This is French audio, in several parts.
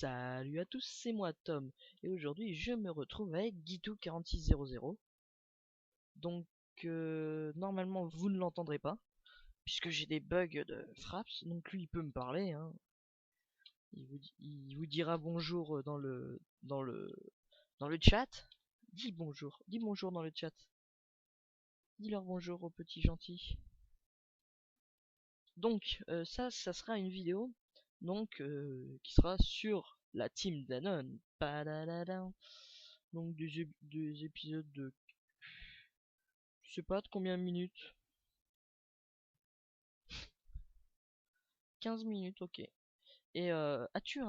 Salut à tous, c'est moi Tom, et aujourd'hui je me retrouve avec Guitou4600. Donc normalement vous ne l'entendrez pas, puisque j'ai des bugs de Fraps, donc lui il peut me parler, hein. Il vous dira bonjour dans le chat. Dis bonjour dans le chat. Dis-leur bonjour aux petits gentils. Donc ça sera une vidéo donc qui sera sur la team Danone. Padadadam. Donc des épisodes de je sais pas de combien de minutes. 15 minutes, ok. Et as-tu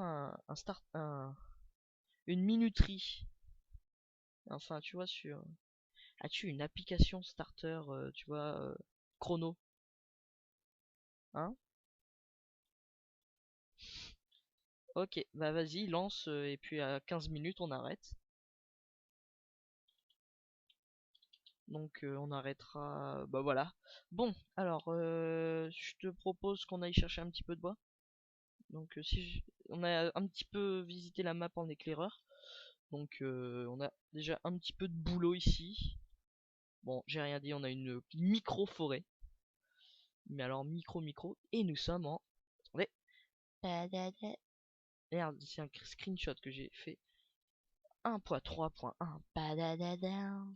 une minuterie? Enfin, tu vois, as-tu une application starter, tu vois, chrono? Hein? Ok, bah vas-y, lance, et puis à 15 minutes, on arrête. Donc on arrêtera. Bah voilà. Bon, alors je te propose qu'on aille chercher un petit peu de bois. Donc on a un petit peu visité la map en éclaireur. Donc on a déjà un petit peu de boulot ici. Bon, j'ai rien dit, on a une micro-forêt. Mais alors micro. Et nous sommes en. Attendez. Merde, c'est un screenshot que j'ai fait. 1.3.1.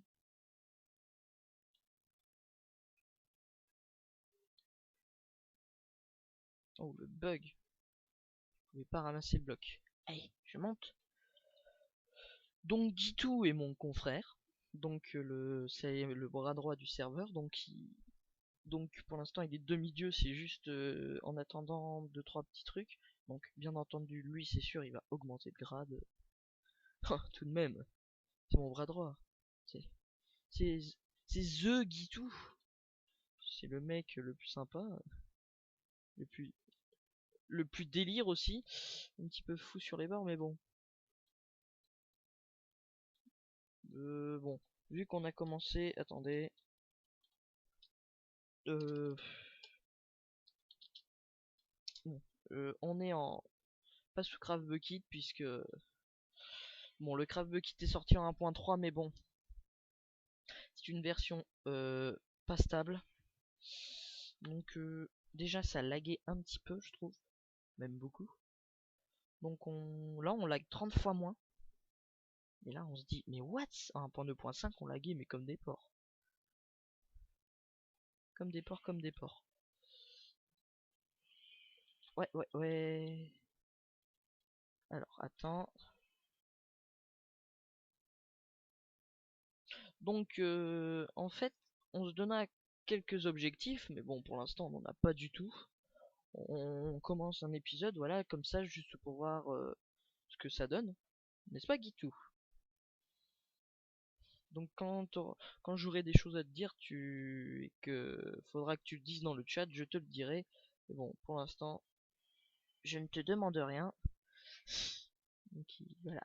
Oh le bug. Je pouvais pas ramasser le bloc. Allez, je monte. Donc Guitou est mon confrère, donc c'est le bras droit du serveur, donc pour l'instant il est demi-dieu, c'est juste en attendant deux trois petits trucs. Donc bien entendu lui c'est sûr il va augmenter de grade. Oh, tout de même, c'est mon bras droit. C'est c'est c'est The Guitou. C'est le mec le plus sympa, le plus le plus délire aussi, un petit peu fou sur les bords mais bon. Bon, vu qu'on a commencé, attendez. Euh, bon, on est en pas sous Craft Bucket puisque bon le Craft Bucket est sorti en 1.3 mais bon c'est une version pas stable, donc déjà ça laguait un petit peu je trouve, même beaucoup. Donc là on lag 30 fois moins, et là on se dit mais what, à 1.2.5 on laguait mais comme des porcs, comme des porcs. Ouais. Alors attends. Donc en fait on se donna quelques objectifs mais bon pour l'instant on n'en a pas du tout. On commence un épisode, voilà, comme ça, juste pour voir ce que ça donne. N'est-ce pas, Guitou? Donc quand j'aurai des choses à te dire, et que faudra que tu le dises dans le chat, je te le dirai. Mais bon, pour l'instant, je ne te demande rien. Donc voilà.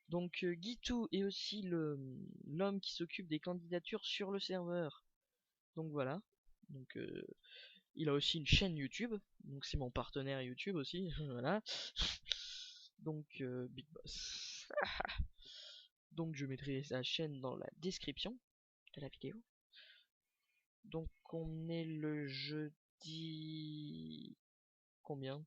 Donc Guitou est aussi l'homme qui s'occupe des candidatures sur le serveur. Donc voilà. Donc il a aussi une chaîne YouTube. Donc c'est mon partenaire YouTube aussi. Voilà. Donc Big Boss. Donc je mettrai sa chaîne dans la description de la vidéo. Donc on est le jeudi combien?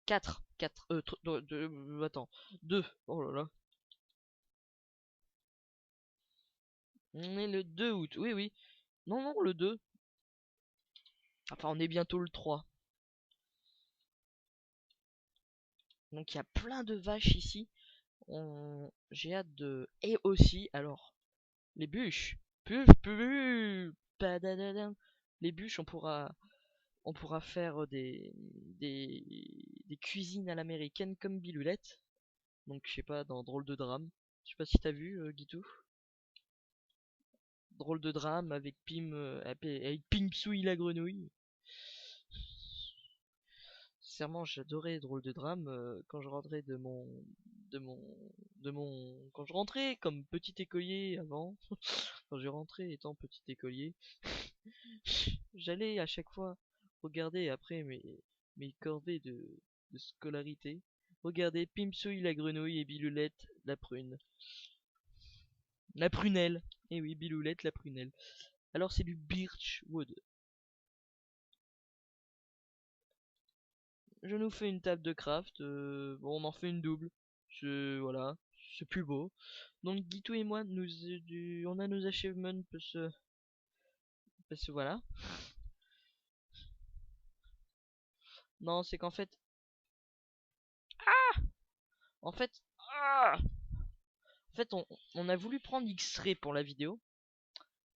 4 attends, 2. Oh là là. On est le 2 août. Oui. Non, le 2. Enfin, on est bientôt le 3. Donc il y a plein de vaches ici. J'ai hâte de. Et aussi, alors, les bûches. Les bûches, on pourra faire des cuisines à l'américaine comme Biloulette. Donc je sais pas, dans Drôle de drame. Je sais pas si t'as vu, Guitou. Drôle de drame avec avec Pim Souille la grenouille. Sincèrement, j'adorais Drôle de drame quand je rentrais de mon, quand je rentrais comme petit écolier avant. Quand je rentrais étant petit écolier, j'allais à chaque fois regarder après mes corvées de scolarité. Regardez, Pimsouille la grenouille et Biloulette la prune. La prunelle. Eh oui, Biloulette la prunelle. Alors c'est du Birchwood. Je nous fais une table de craft. Bon, on en fait une double. Voilà, c'est plus beau. Donc Guitou et moi, on a nos achievements parce que voilà. Non, c'est qu'en fait, en fait, ah en fait, on a voulu prendre X-Ray pour la vidéo.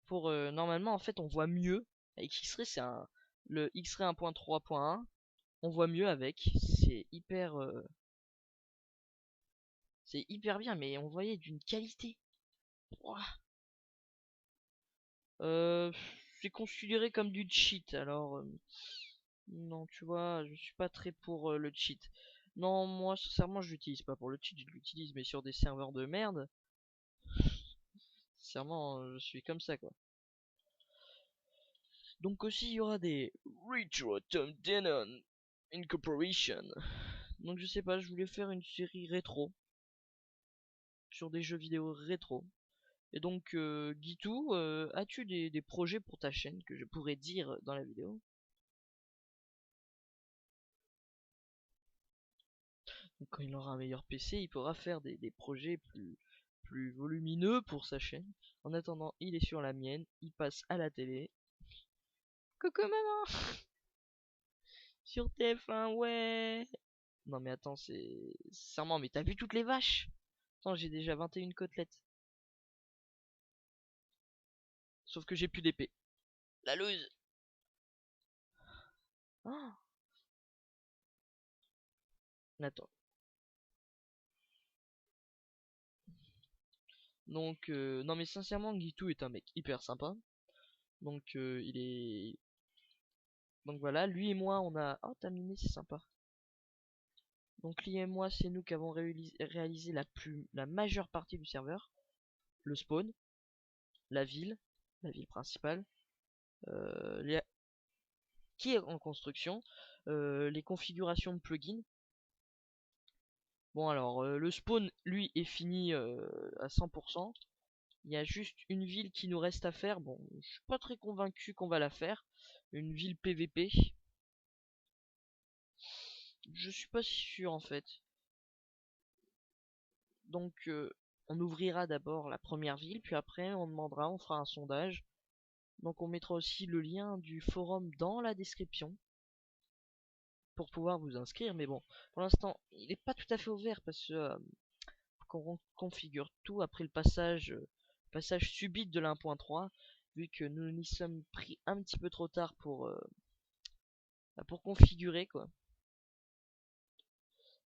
Pour normalement, en fait, on voit mieux avec X-Ray. Le X-Ray 1.3.1. On voit mieux avec. C'est hyper bien, mais on voyait d'une qualité. Ouah. Euh, c'est considéré comme du cheat, alors non, tu vois, je suis pas très pour le cheat. Non, moi, sincèrement, je l'utilise pas pour le cheat, je l'utilise, mais sur des serveurs de merde. Sincèrement, je suis comme ça, quoi. Donc aussi, il y aura des Retro Tom Denon Incorporation. Donc je sais pas, je voulais faire une série rétro sur des jeux vidéo rétro. Et donc, Guitou, as-tu des projets pour ta chaîne que je pourrais dire dans la vidéo? Donc, quand il aura un meilleur PC, il pourra faire des projets plus volumineux pour sa chaîne. En attendant, il est sur la mienne, il passe à la télé. Coucou maman! Sur TF1, ouais! Non mais attends, c'est... Sincèrement, mais t'as vu toutes les vaches? Attends, j'ai déjà 21 côtelettes. Sauf que j'ai plus d'épée. La loose! Oh, attends. Donc, non mais sincèrement, Guitou est un mec hyper sympa. Donc, il est... Donc voilà, lui et moi, on a... Oh, t'as miné, c'est sympa. Donc, lui et moi, c'est nous qui avons réalisé la majeure partie du serveur. Le spawn, la ville principale, les- qui est en construction, les configurations de plugins. Bon alors, le spawn, lui, est fini à 100%. Il y a juste une ville qui nous reste à faire. Bon, je suis pas très convaincu qu'on va la faire. Une ville PVP. Je suis pas si sûr en fait. Donc, on ouvrira d'abord la première ville, puis après on demandera, on fera un sondage. Donc on mettra aussi le lien du forum dans la description pour pouvoir vous inscrire. Mais bon, pour l'instant, il n'est pas tout à fait ouvert parce que qu'on configure tout après le passage subit de l'1.3, vu que nous n'y sommes pris un petit peu trop tard pour configurer quoi.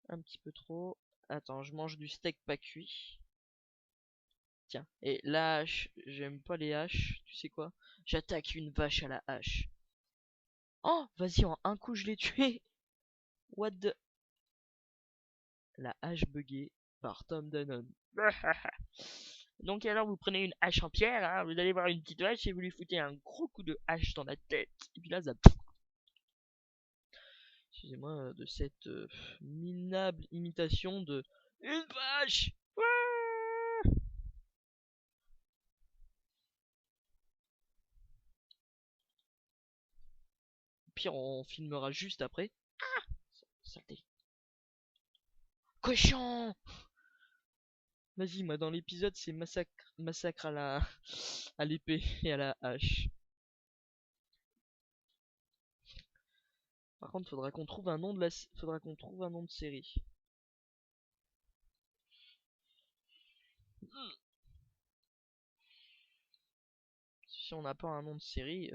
Un petit peu trop. Attends, je mange du steak pas cuit. Tiens, et la hache, j'aime pas les haches, tu sais quoi? J'attaque une vache à la hache. Oh, vas-y, en un coup je l'ai tué. What the... La hache buggée par Tom Dannon. Donc alors vous prenez une hache en pierre, hein, vous allez voir une petite vache et vous lui foutez un gros coup de hache dans la tête. Et puis là, ça... Excusez-moi de cette minable imitation de... Une vache. Pire, on filmera juste après. Saleté. Cochon! Vas-y, moi dans l'épisode c'est massacre à l'épée et à la hache. Par contre, faudra qu'on trouve un nom de série. Hmm. Si on n'a pas un nom de série,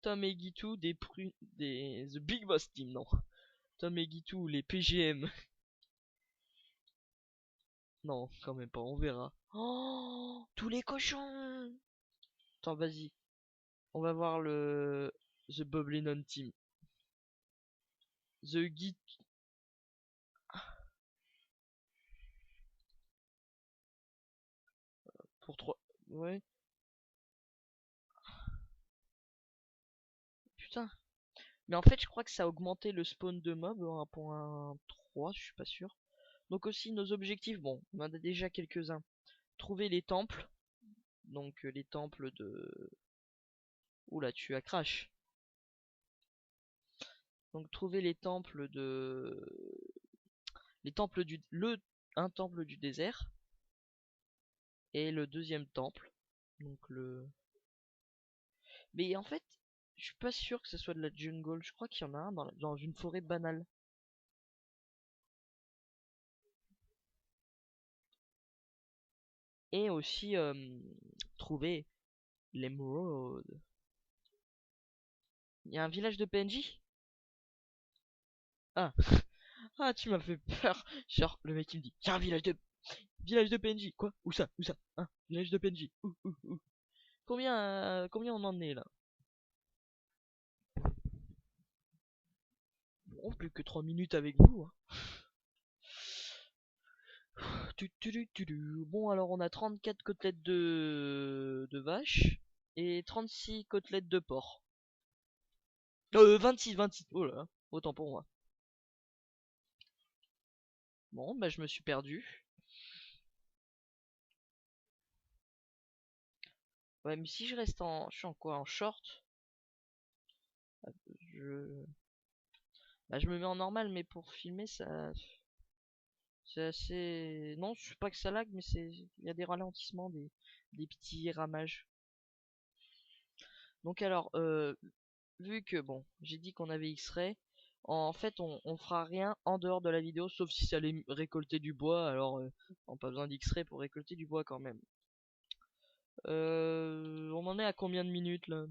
Tom et Guitou des The Big Boss Team, non. Tom et Guitou les PGM. Non, quand même pas, on verra. Oh, tous les cochons. Attends, vas-y. On va voir le The Bob Lennon Team. The Git pour 3. Ouais, putain. Mais en fait, je crois que ça a augmenté le spawn de mobs à 1.3, je suis pas sûr. Donc aussi nos objectifs, bon, on en a déjà quelques-uns. Trouver les temples, donc les temples de... Oula, tu as crash. Donc trouver les temples de... Les temples du... Un temple du désert. Et le deuxième temple. Donc le... Mais en fait, je suis pas sûr que ce soit de la jungle. Je crois qu'il y en a un dans une forêt banale. Et aussi trouver l'émeraude. Il y a un village de PNJ? Ah, ah, tu m'as fait peur. Genre, le mec il me dit, il y a un village de PNJ. Quoi? Où ça? Où ça? Hein? Village de PNJ. Où? Combien on en est là? Bon, plus que 3 minutes avec vous, hein. Bon, alors on a 34 côtelettes de vache et 36 côtelettes de porc. 26. Oh là, autant pour moi. Bon, bah je me suis perdu. Ouais, mais si je reste en... Je suis en quoi? En short? Je... Bah je me mets en normal, mais pour filmer, ça... C'est assez... Non, je sais pas que ça lag, mais c'est... Il y a des ralentissements, des petits ramages. Donc alors, vu que, bon, j'ai dit qu'on avait X-Ray, en fait, on fera rien en dehors de la vidéo, sauf si ça allait récolter du bois, alors on n'a pas besoin d'X-Ray pour récolter du bois quand même. On en est à combien de minutes là?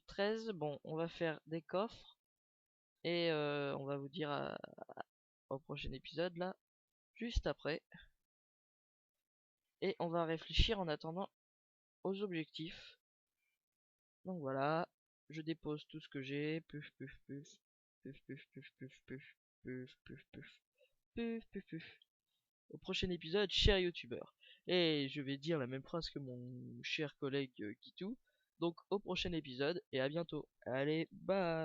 13. Bon, on va faire des coffres, et on va vous dire au prochain épisode là, juste après. Et on va réfléchir en attendant aux objectifs. Donc voilà, je dépose tout ce que j'ai. Puf, puf, puf. Puf, puf, puf, puf, puf. Puf, puf, puf. Puf, puf, puf. Au prochain épisode, cher youtubeur. Et je vais dire la même phrase que mon cher collègue Kitou. Donc au prochain épisode et à bientôt. Allez, bye.